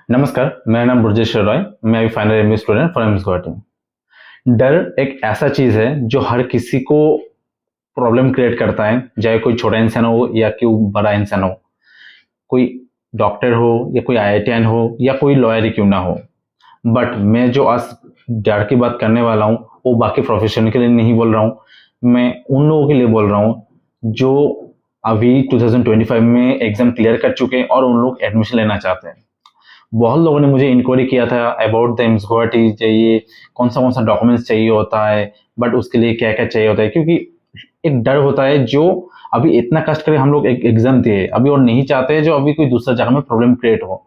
नमस्कार, मेरा नाम ब्रजेश रॉय। मैं अभी final MBA student for AIIMS Guwahati. डर एक ऐसा चीज है जो हर किसी को प्रॉब्लम क्रिएट करता है, चाहे कोई छोटा इंसान हो या कोई बड़ा इंसान हो, कोई डॉक्टर हो या कोई आईआईटीएन हो या कोई लॉयर ही क्यों ना हो। बट मैं जो आज डर की बात करने वाला हूँ वो बाकी प्रोफेशन के लिए नहीं बोल रहा हूँ, मैं उन लोगों के लिए बोल रहा हूँ जो अभी 2025 में एग्जाम क्लियर कर चुके हैं और उन लोग एडमिशन लेना चाहते हैं। बहुत लोगों ने मुझे इंक्वायरी किया था अबाउट द एम्स गुवाहाटी, चाहिए कौन सा डॉक्यूमेंट्स चाहिए होता है, बट उसके लिए क्या क्या चाहिए होता है, क्योंकि एक डर होता है जो अभी इतना कष्ट करे हम लोग एक एग्जाम दिए अभी और नहीं चाहते जो अभी कोई दूसरा जगह में प्रॉब्लम क्रिएट हो।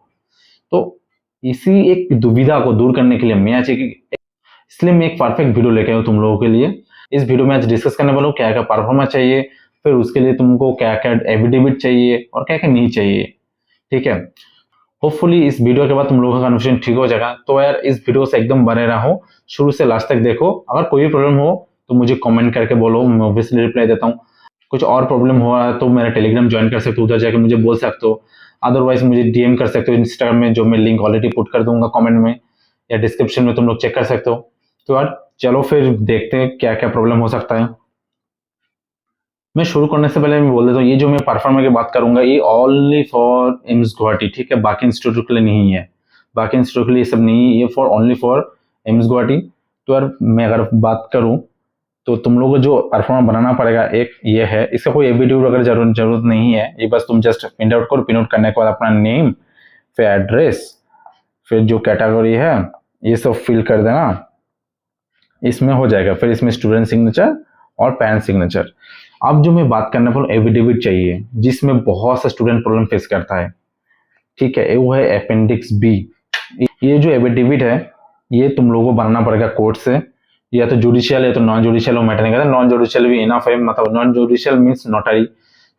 तो इसी एक दुविधा को दूर करने के लिए मैं आज इसलिए मैं एक परफेक्ट वीडियो लेके आया हूँ तुम लोगों के लिए। इस वीडियो में आज डिस्कस करने वाला हूँ क्या क्या परफॉर्मेंस चाहिए, फिर उसके लिए तुमको क्या क्या एफिडेविट चाहिए और क्या क्या नहीं चाहिए। ठीक है, होपफुली इस वीडियो के बाद तुम लोगों का कन्फ्यूजन ठीक हो जाएगा। तो यार इस वीडियो से एकदम बने रहो, शुरू से लास्ट तक देखो। अगर कोई भी प्रॉब्लम हो तो मुझे कमेंट करके बोलो, मैं ऑब्वियसली रिप्लाई देता हूँ। कुछ और प्रॉब्लम हो रहा है तो मेरा टेलीग्राम ज्वाइन कर सकते हो, उधर जाके मुझे बोल सकते हो। अदरवाइज मुझे डीएम कर सकते हो इंस्टाग्राम में, जो मैं लिंक ऑलरेडी पुट कर दूंगा कमेंट में या डिस्क्रिप्शन में, तुम लोग चेक कर सकते हो। तो यार चलो फिर देखते हैं क्या क्या प्रॉब्लम हो सकता है। मैं शुरू करने से पहले मैं बोल देता हूँ, ये जो मैं परफॉर्मर की बात करूंगा ये ओनली फॉर एम्स गुवाहाटी, ठीक है, बाकी इंस्टीट्यूट के लिए नहीं है। बाकी इंस्टीट्यूट के लिए ये सब नहीं है, ये for only for AIIMS Guwahati. तो यार मैं अगर बात करूं तो तुम लोगों को जो परफॉर्मर बनाना पड़ेगा एक ये है, इसका कोई एबिट्यूड वगैरह जरूरत नहीं है। ये बस तुम जस्ट प्रिंट आउट करो, प्रिंट आउट करने के बाद अपना नेम, फिर एड्रेस, फिर जो कैटेगरी है ये सब फिल कर देना, इसमें हो जाएगा। फिर इसमें स्टूडेंट सिग्नेचर और पेरेंट सिग्नेचर। अब जो मैं बात करने पर एफिडेविट चाहिए, जिसमें बहुत सा स्टूडेंट प्रॉब्लम फेस करता है, ठीक है, वो है अपेंडिक्स बी। ये जो एफिडेविट है ये तुम लोगों को बनाना पड़ेगा कोर्ट से, या तो जुडिशियल या तो नॉन जुडिशियल, वो मैटर नहीं करता। नॉन जुडिशियल भी इनफ है, मतलब नॉन जुडिशियल मीन्स नोटरी।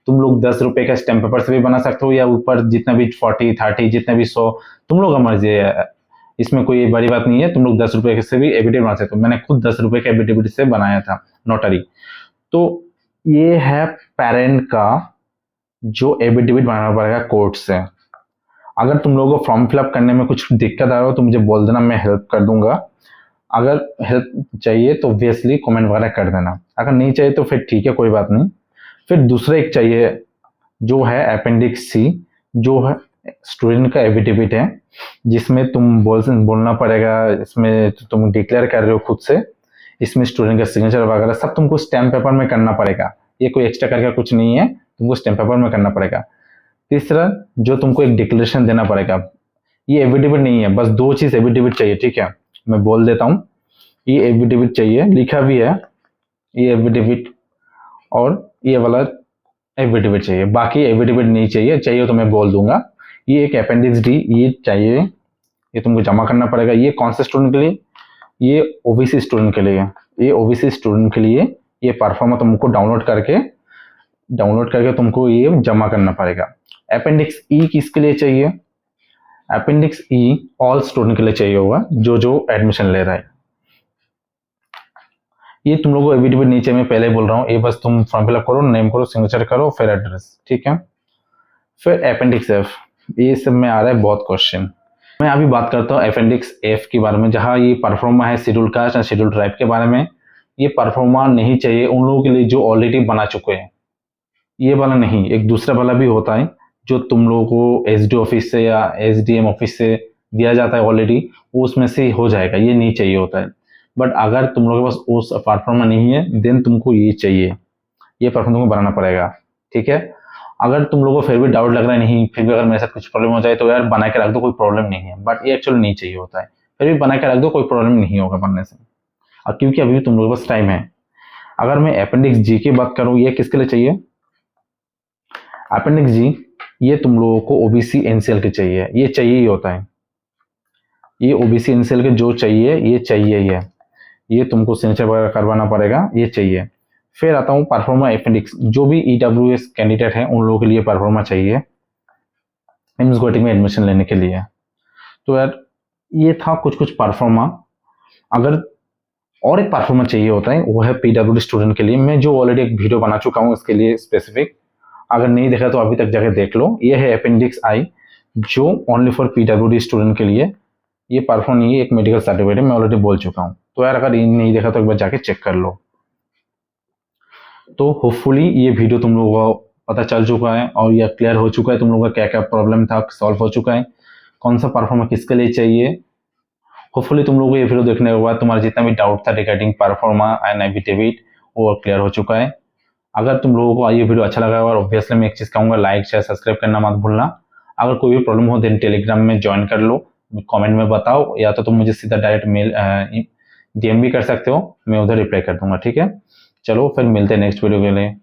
तुम लोग 10 रुपए का स्टैम्प पेपर से भी बना सकते हो, या ऊपर जितना भी 40 30 जितना भी 100, तुम लोग का मर्जी है, इसमें कोई बड़ी बात नहीं है। तुम लोग 10 रुपए से भी एफिडेविट बना सकते हो। मैंने खुद 10 रुपए के एफिडेविट से बनाया था नोटरी। तो ये है पेरेंट का जो एफिडेविट बनाना पड़ेगा कोर्ट से। अगर तुम लोगों को फॉर्म फिलअप करने में कुछ दिक्कत आ रहा हो तो मुझे बोल देना, मैं हेल्प कर दूंगा। अगर हेल्प चाहिए तो ऑब्वियसली कमेंट वगैरह कर देना, अगर नहीं चाहिए तो फिर ठीक है, कोई बात नहीं। फिर दूसरा एक चाहिए जो है अपेंडिक्स सी, जो है स्टूडेंट का एफिडेविट है, जिसमें तुम बोलना पड़ेगा, इसमें तुम डिक्लेयर कर रहे हो खुद से, इसमें स्टूडेंट का सिग्नेचर वगैरह सब तुमको स्टैम्प पेपर में करना पड़ेगा। ये कोई एक्स्ट्रा करके कुछ नहीं है, तुमको स्टैम्प पेपर में करना पड़ेगा। तीसरा जो तुमको एक डिक्लेरेशन देना पड़ेगा, ये एफिडेविट नहीं है, बस 2 चीज एफिडेविट चाहिए, ठीक है, मैं बोल देता हूँ। ये एफिडेविट चाहिए, लिखा भी है ये एफिडेविट, और ये वाला एफिडेविट चाहिए, बाकी एफिडेविट नहीं चाहिए। चाहिए तो मैं बोल दूंगा। ये एक अपेंडिक्स डी ये चाहिए, ये तुमको जमा करना पड़ेगा। ये कौन से स्टूडेंट के लिए? ये ओबीसी स्टूडेंट के लिए। ये ओबीसी स्टूडेंट के लिए ये परफॉर्मर तुमको डाउनलोड करके तुमको ये जमा करना पड़ेगा। अपेंडिक्स ई किसके लिए चाहिए? अपेंडिक्स ई ऑल स्टूडेंट के लिए चाहिए होगा जो एडमिशन ले रहा है। ये तुम लोगों को एफिडेविट नीचे में पहले बोल रहा हूँ, ये बस तुम फॉर्म फिलअप करो, नेम करो, सिग्नेचर करो, फिर एड्रेस, ठीक है। फिर अपेंडिक्स एफ, ये सब में आ रहा है बहुत क्वेश्चन। मैं अभी बात करता हूँ अपेंडिक्स एफ के बारे में, जहाँ ये परफॉर्मा है शेड्यूल कास्ट और शेड्यूल ट्राइब के बारे में। ये परफॉर्मा नहीं चाहिए उन लोगों के लिए जो ऑलरेडी बना चुके हैं, ये वाला नहीं, एक दूसरा वाला भी होता है जो तुम लोगों को एसडी ऑफिस से या एसडीएम ऑफिस से दिया जाता है ऑलरेडी, वो उसमें से हो जाएगा, ये नहीं चाहिए होता है। बट अगर तुम लोगों के पास उस परफॉर्मा नहीं है देन तुमको ये चाहिए, ये परफॉर्मा तुमको बनाना पड़ेगा, ठीक है। अगर तुम लोगों को फिर भी डाउट लग रहा है, नहीं फिर भी अगर मेरे साथ कुछ प्रॉब्लम हो जाए तो यार बना के रख दो, कोई प्रॉब्लम नहीं है, बट ये एक्चुअली नहीं चाहिए होता है। फिर भी बना के रख दो, कोई प्रॉब्लम नहीं होगा बनने से, और क्योंकि अभी भी तुम लोगों के पास टाइम है। अगर मैं अपेंडिक्स जी की बात करूँ, ये किसके लिए चाहिए? अपेंडिक्स जी ये तुम लोगों को ओबीसी एनसीएल के चाहिए, ये चाहिए ही होता है। ये ओबीसी एनसीएल के जो चाहिए ये चाहिए ही है, ये तुमको सिग्नेचर वगैरह करवाना पड़ेगा, ये चाहिए। फिर आता हूँ परफॉर्मा अपेंडिक्स, जो भी ईडब्ल्यूएस कैंडिडेट है उन लोगों के लिए परफॉर्मा चाहिए एम्स गुवाहाटी में एडमिशन लेने के लिए। तो यार ये था कुछ परफॉर्मा। अगर और एक परफॉर्मा चाहिए होता है वो है पीडब्ल्यूडी स्टूडेंट के लिए, मैं जो ऑलरेडी एक वीडियो बना चुका हूँ इसके लिए स्पेसिफिक, अगर नहीं देखा तो अभी तक जाके देख लो। ये है अपेंडिक्स आई, जो ओनली फॉर पीडब्ल्यूडी स्टूडेंट के लिए ये परफॉर्म नहीं है, एक मेडिकल सर्टिफिकेट है, मैं ऑलरेडी बोल चुका हूँ। तो यार अगर ये नहीं देखा तो एक बार जाके चेक कर लो। तो होपफुली ये वीडियो तुम लोगों को पता चल चुका है और यह क्लियर हो चुका है, तुम लोगों का क्या क्या प्रॉब्लम था सॉल्व हो चुका है, कौन सा परफॉर्मर किसके लिए चाहिए। होपफुली तुम लोगों को ये वीडियो देखने के बाद तुम्हारा जितना भी डाउट था रिगार्डिंग परफॉर्मा एंड एफिडेविट वो क्लियर हो चुका है। अगर तुम लोगों को ये वीडियो अच्छा लगा और ऑब्वियसली मैं एक चीज़ कहूँगा, लाइक शेयर सब्सक्राइब करना मत भूलना। अगर कोई भी प्रॉब्लम हो देन टेलीग्राम में ज्वाइन कर लो, कमेंट में बताओ, या तो तुम मुझे सीधा डायरेक्ट मेल डीएम भी कर सकते हो, मैं उधर रिप्लाई कर दूंगा। ठीक है, चलो फिर मिलते हैं नेक्स्ट वीडियो के लिए।